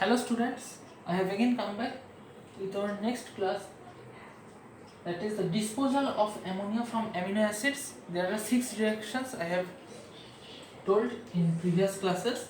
Hello students, I have again come back with our next class, that is the disposal of ammonia from amino acids. There are 6 reactions I have told in previous classes.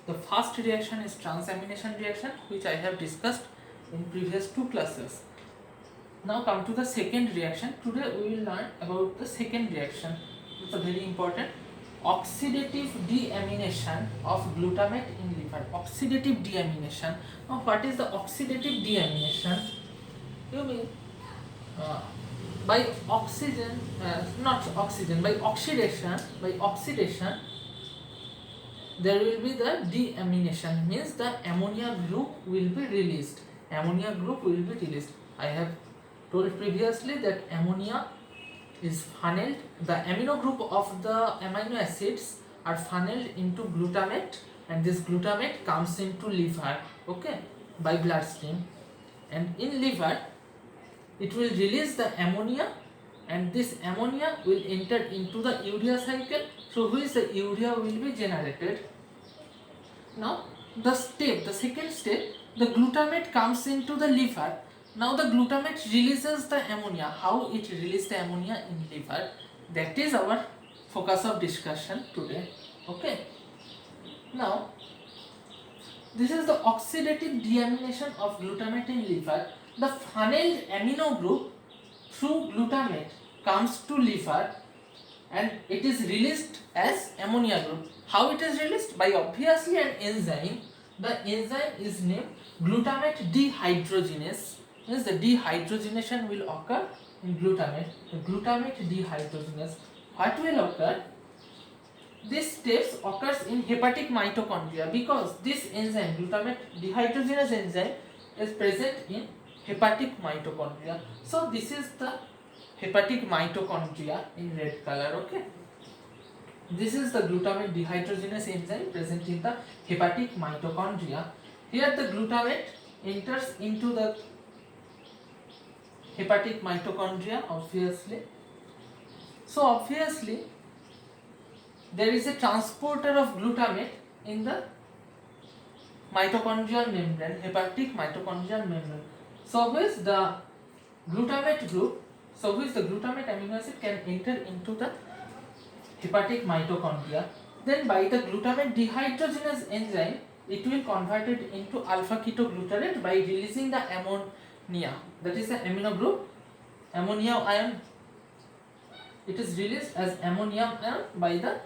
The first reaction is transamination reaction, which I have discussed in previous 2 classes. Now come to the second reaction. Today we will learn about the second reaction. It's a very important oxidative deamination of glutamate in liver. Oxidative deamination. Now what is the oxidative deamination? You mean by oxygen, not oxygen, by oxidation there will be the deamination, means the ammonia group will be released. Ammonia group will be released. I have told previously that ammonia is funneled, the amino group of the amino acids are funneled into glutamate, and this glutamate comes into liver, okay, by bloodstream, and in liver it will release the ammonia, and this ammonia will enter into the urea cycle, through which the urea will be generated. Now the second step, the glutamate comes into the liver. Now the glutamate releases the ammonia. How it releases the ammonia in liver, that is our focus of discussion today, okay. Now this is the oxidative deamination of glutamate in liver. The funneled amino group through glutamate comes to liver and it is released as ammonia group. How it is released? By obviously an enzyme. The enzyme is named glutamate dehydrogenase. Means the dehydrogenation will occur in glutamate. The glutamate dehydrogenase. What will occur? This steps occurs in hepatic mitochondria because this enzyme, glutamate dehydrogenase enzyme, is present in hepatic mitochondria. So this is the hepatic mitochondria in red color, okay. This is the glutamate dehydrogenase enzyme present in the hepatic mitochondria. Here the glutamate enters into the hepatic mitochondria, obviously. So obviously there is a transporter of glutamate in the mitochondrial membrane, hepatic mitochondrial membrane. So which the glutamate group, the glutamate amino acid can enter into the hepatic mitochondria. Then by the glutamate dehydrogenase enzyme, it will convert it into alpha ketoglutarate by releasing the ammonia. That is the amino group, ammonia ion. It is released as ammonium ion by the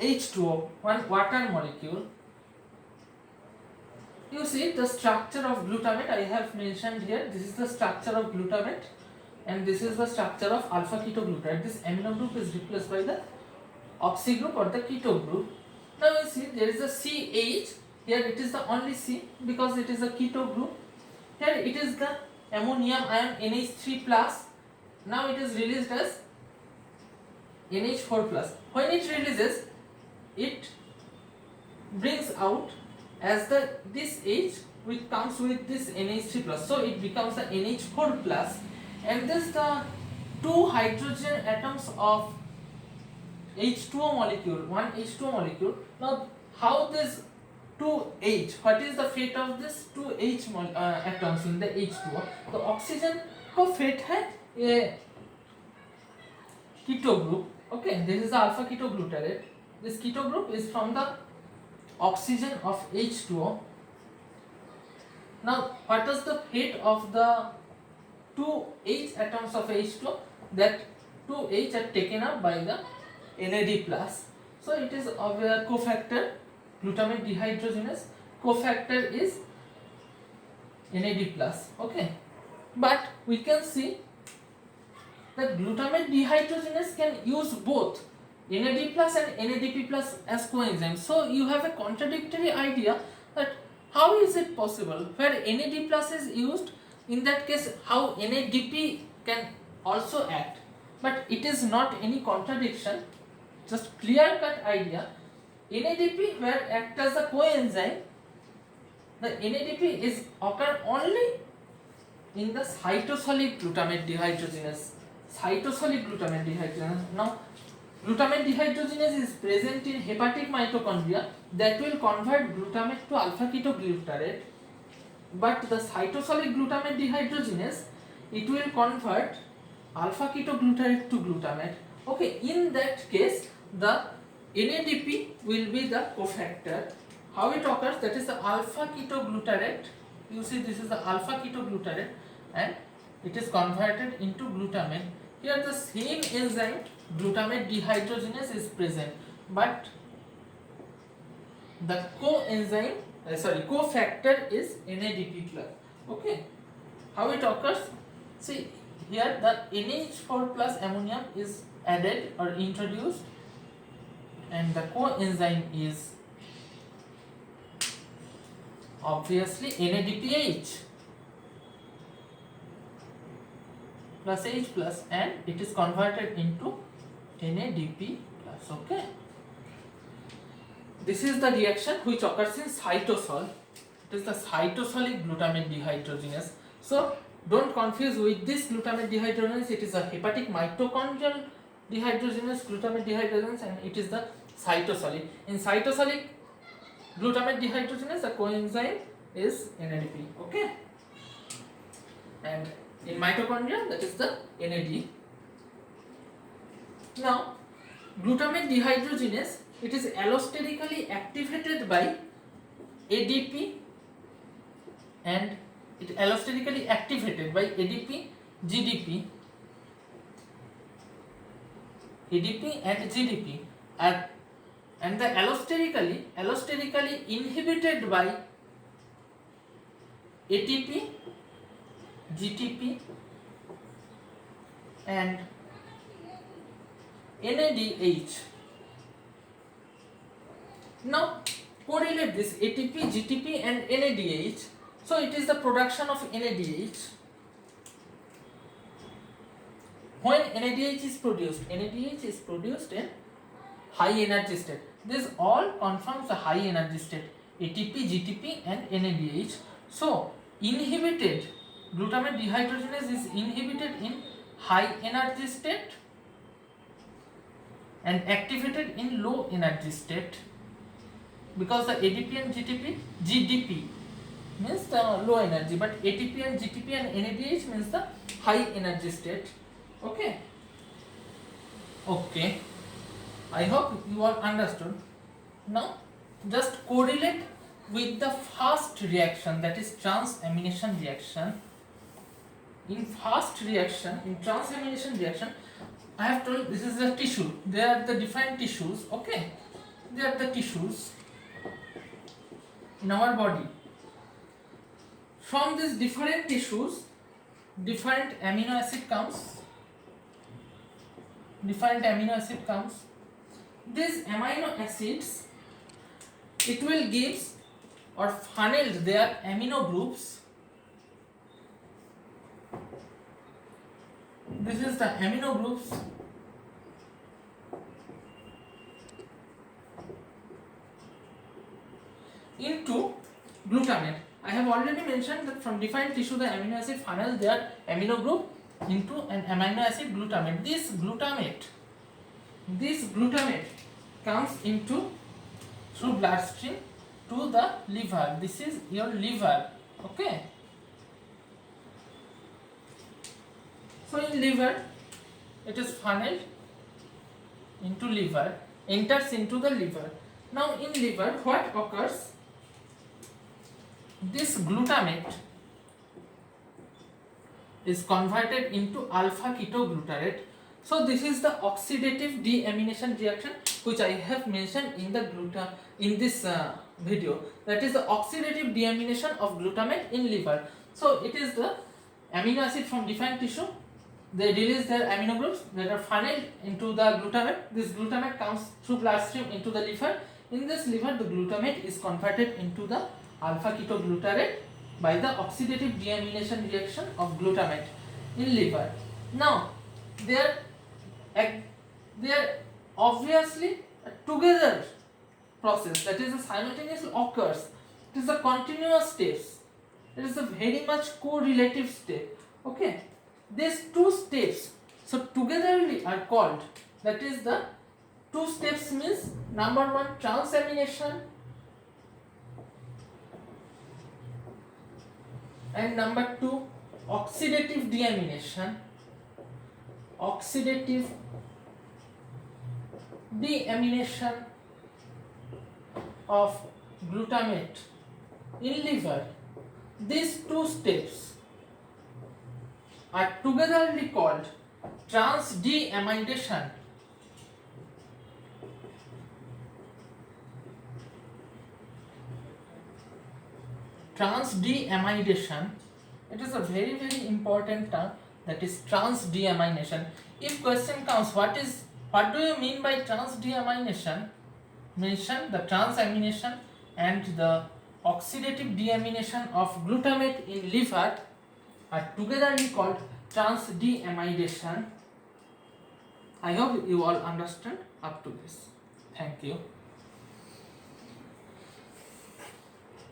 H2O, one water molecule. You see the structure of glutamate I have mentioned here. This is the structure of glutamate and this is the structure of alpha ketoglutarate. This amino group is replaced by the oxy group or the keto group. Now you see there is a CH. Here it is the only C because it is a keto group. Here it is the ammonium ion NH3 plus. Now it is released as NH4 plus. When it releases, it brings out as this H which comes with this NH3 plus, so it becomes the NH4 plus, and this the two hydrogen atoms of H2O molecule, one H2O molecule. Now how this 2H, what is the fate of this 2H atoms in the H2O? The oxygen को fate है ये keto group, okay. This is the alpha ketoglutarate. This keto group is from the oxygen of H2O. Now what is the fate of the 2H atoms of H2O? That 2H are taken up by the NAD plus. So it is of a cofactor, glutamate dehydrogenase. Cofactor is NAD plus, okay. But we can see that glutamate dehydrogenase can use both NAD plus and NADP plus as coenzymes. So you have a contradictory idea that how is it possible where NAD plus is used, in that case how NADP can also act, but it is not any contradiction, just clear cut idea. NADP where act as a coenzyme, the NADP is occur only in the cytosolic glutamate dehydrogenase. Cytosolic glutamate dehydrogenase. Now glutamate dehydrogenase is present in hepatic mitochondria that will convert glutamate to alpha ketoglutarate, but the cytosolic glutamate dehydrogenase, it will convert alpha ketoglutarate to glutamate. Okay, in that case the NADP will be the cofactor. How it occurs? That is the alpha ketoglutarate. You see, this is the alpha ketoglutarate and it is converted into glutamate. Here the same enzyme glutamate dehydrogenase is present, but the cofactor is NADP plus. Okay, how it occurs? See, here the NH4 plus ammonium is added or introduced, and the coenzyme is obviously NADPH plus H plus, and it is converted into NADP plus. Okay, this is the reaction which occurs in cytosol. It is the cytosolic glutamate dehydrogenase. So don't confuse with this glutamate dehydrogenase. It is a hepatic mitochondrial dehydrogenase, glutamate dehydrogenase, and it is the cytosolic. In cytosolic glutamate dehydrogenase, the coenzyme is NADP. Okay, and in mitochondria, that is the NAD. Now, glutamate dehydrogenase, it is allosterically activated by ADP, and it allosterically activated by ADP, GDP, ADP and GDP, and the allosterically inhibited by ATP, GTP and NADH. Now correlate this ATP, GTP and NADH. So it is the production of NADH. When NADH is produced in high energy state. This all confirms the high energy state, ATP, GTP and NADH. So inhibited glutamate dehydrogenase is inhibited in high energy state and activated in low energy state, because the ADP and GDP means the low energy, but ATP and GTP and NADH means the high energy state. Okay, I hope you all understood. Now just correlate with the first reaction, that is transamination reaction. In transamination reaction, I have told this is the tissue. They are the different tissues. Okay, they are the tissues in our body. From these different tissues, different amino acid comes. These amino acids, it will give or funnel their amino groups. This is the amino groups into glutamate. I have already mentioned that from different tissue the amino acid funnel their amino group into an amino acid glutamate. This glutamate comes into through bloodstream to the liver. This is your liver. Okay. So in liver, it is funneled into liver, enters into the liver. Now in liver, what occurs? This glutamate is converted into alpha ketoglutarate. So this is the oxidative deamination reaction which I have mentioned in the this video. That is the oxidative deamination of glutamate in liver. So it is the amino acid from different tissue. They release their amino groups that are funneled into the glutamate. This glutamate comes through bloodstream into the liver. In this liver, the glutamate is converted into the alpha ketoglutarate by the oxidative deamination reaction of glutamate in liver. Now they are obviously a together process, that is a simultaneously occurs. It is a continuous steps. It is a very much correlative step. Okay, these two steps so togetherly are called, that is the two steps means number one transamination and number two oxidative deamination. Oxidative deamination of glutamate in liver. These two steps are togetherly called transdeamidation. Transdeamidation, it is a very important term, that is transdeamination. If question comes, what do you mean by transdeamination? Mention the transamination and the oxidative deamination of glutamate in liver are togetherly called transdeamidation. I hope you all understand up to this. Thank you.